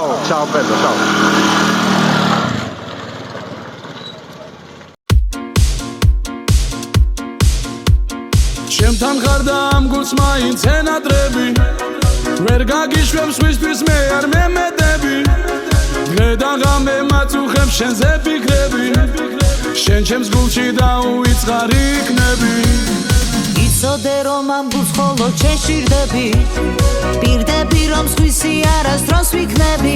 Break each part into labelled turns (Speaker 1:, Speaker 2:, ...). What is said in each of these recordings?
Speaker 1: Ciao bello, ciao.
Speaker 2: Ჩემთან ხარ და ამ გულს მაინც ენატრები ვერ გაგიშვებს ვისთვის მე არ მემედები დღე და ღამე მაწუხებს შენზე ფიქრები შენ ჩემს გულში დაუვიწყარი იქნები
Speaker 3: იცოდე რომ ამ გულს მხოლოდ შეშირდები პირდები რომ სხვისი არასდროს ვიქნები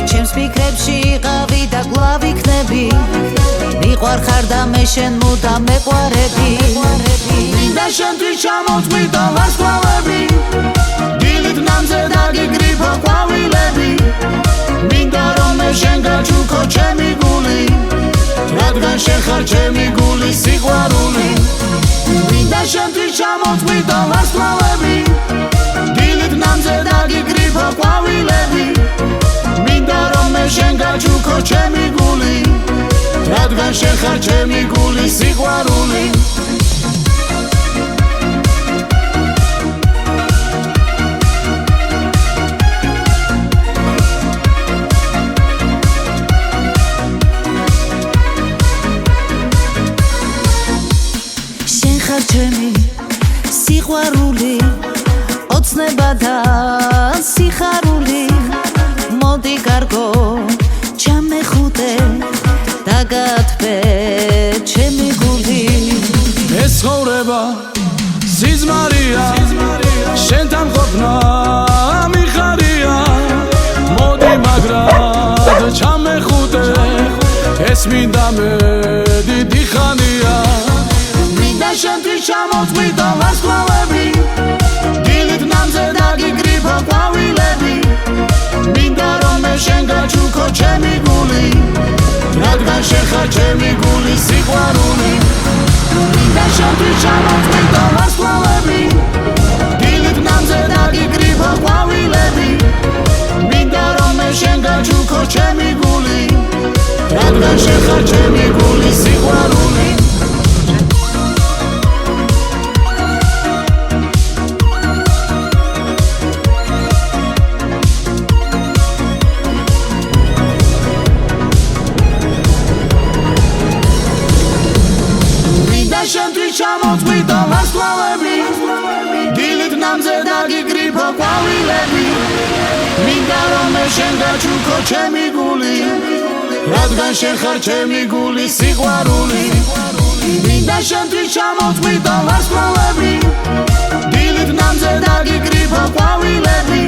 Speaker 3: ჩემს ფიქრებში იყავი და კვლავ იქნები მიყვარ ხარ და მე შენ მუდამ მეყვარები
Speaker 2: მინდა შენთვის ჩამოწვი და ვარსკვლავები დილით ნამზე დაგიგრიფო ყვავილები მინდა რომ მე შენ გაჩუქო ჩემი გული რადგან შენ ხარ ჩემი გულის სიყვარული მინდა შენთვის ჩამოწვი და ვარსკვლავები დილით ნამზე დაგიგრიფო ყვავილები მინდა რომ მე შენ გაჩუქო ჩემი გული რადგან შენ ხარ ჩემი გულის სიყვარული
Speaker 3: ჩემი სიყვარული ოცნება და სიხარული მოდი კარგო ჩამეხუტე დაგათბე ჩემი გული
Speaker 2: ეს ცხოვრება სიზმარია შენთან ყოფნა მიხარია მოდი მაგრად ჩამეხუტე ეს მინდა მე დიდი ხანია შენთვის ჩამოწვი და ვარსკვლავები დილით ნამზე დაგიგრიფო ყვავილები მინდა რომ მე შენ გაჩუქო ჩემი გული რადგან შენ ხარ ჩემი გულის სიყვარული მინდა შენთვის ჩამოწვი და ვარსკვლავები დილით ნამზე დაგიგრიფო ყვავილები მინდა რომ მე შენ გაჩუქო ჩემი გული რადგან შენ ხარ ჩემი გულის სიყვარული შენთვის ჩამოწვი და ვარსკვლავები დილით ნამზე დაგიგრიფო ყვავილები მინდა რომ მე შენ გაჩუქო ჩემი გული რადგან შენ ხარ ჩემი გულის სიყვარული მინდა შენთვის ჩამოწვი და ვარსკვლავები დილით ნამზე დაგიგრიფო ყვავილები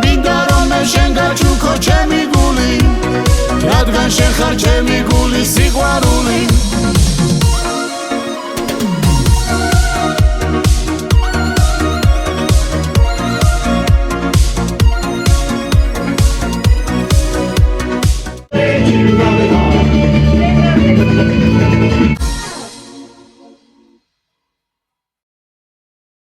Speaker 2: მინდა რომ მე შენ გაჩუქო ჩემი გული რადგან შენ ხარ ჩემი გულის სიყვარული